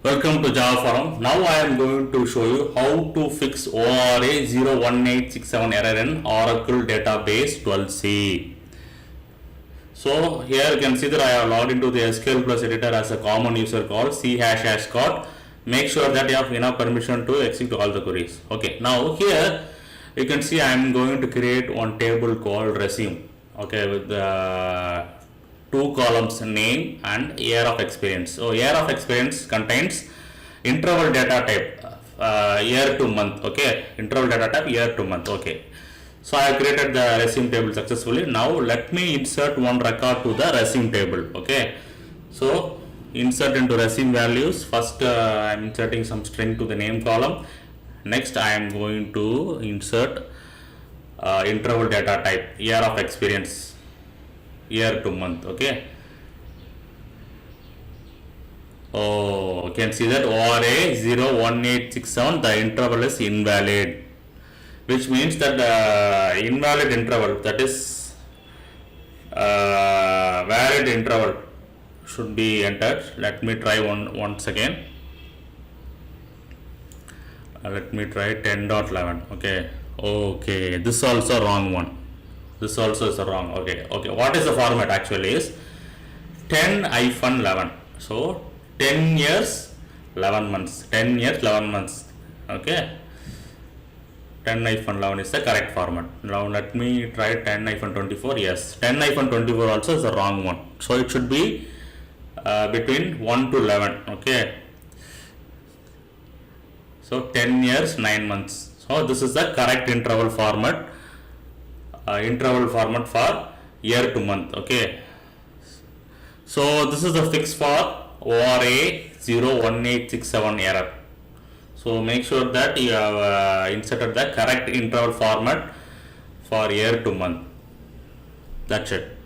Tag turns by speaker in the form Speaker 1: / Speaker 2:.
Speaker 1: Welcome to Java Forum. Now I am going to show you how to fix ORA-01867 error in Oracle Database 12c. So here you can see that I have logged into the SQL Plus editor as a common user called /#code. Make sure that you have enough permission to execute all the queries. Okay, now here you can see I am going to create one table called resume. Okay, with the two columns, name and year of experience. So year of experience contains interval data type, year to month. Okay, interval data type year to month. Okay, so I have created the resume table successfully. Now let me insert one record to the resume table. Okay, so insert into resume values. First I am inserting some string to the name column. Next I am going to insert interval data type, year of experience, year to month. Okay, oh, you can see that ORA-01867, the interval is invalid, which means that the invalid interval, that is valid interval, should be entered. Let me try once again. Let me try 10.11. Okay, this also wrong one. This also is a wrong. Okay, what is the format actually is 10-11. So 10 years 11 months, 10 years 11 months. Okay, 10-11 is the correct format. Now let me try 10-24. Yes, 10-24 also is the wrong one. So it should be between 1 to 11. Okay, so 10 years 9 months. So this is the correct interval format. Interval format for year to month. Okay, so this is the fix for ORA-01867 error. So make sure that you have inserted the correct interval format for year to month. That's it.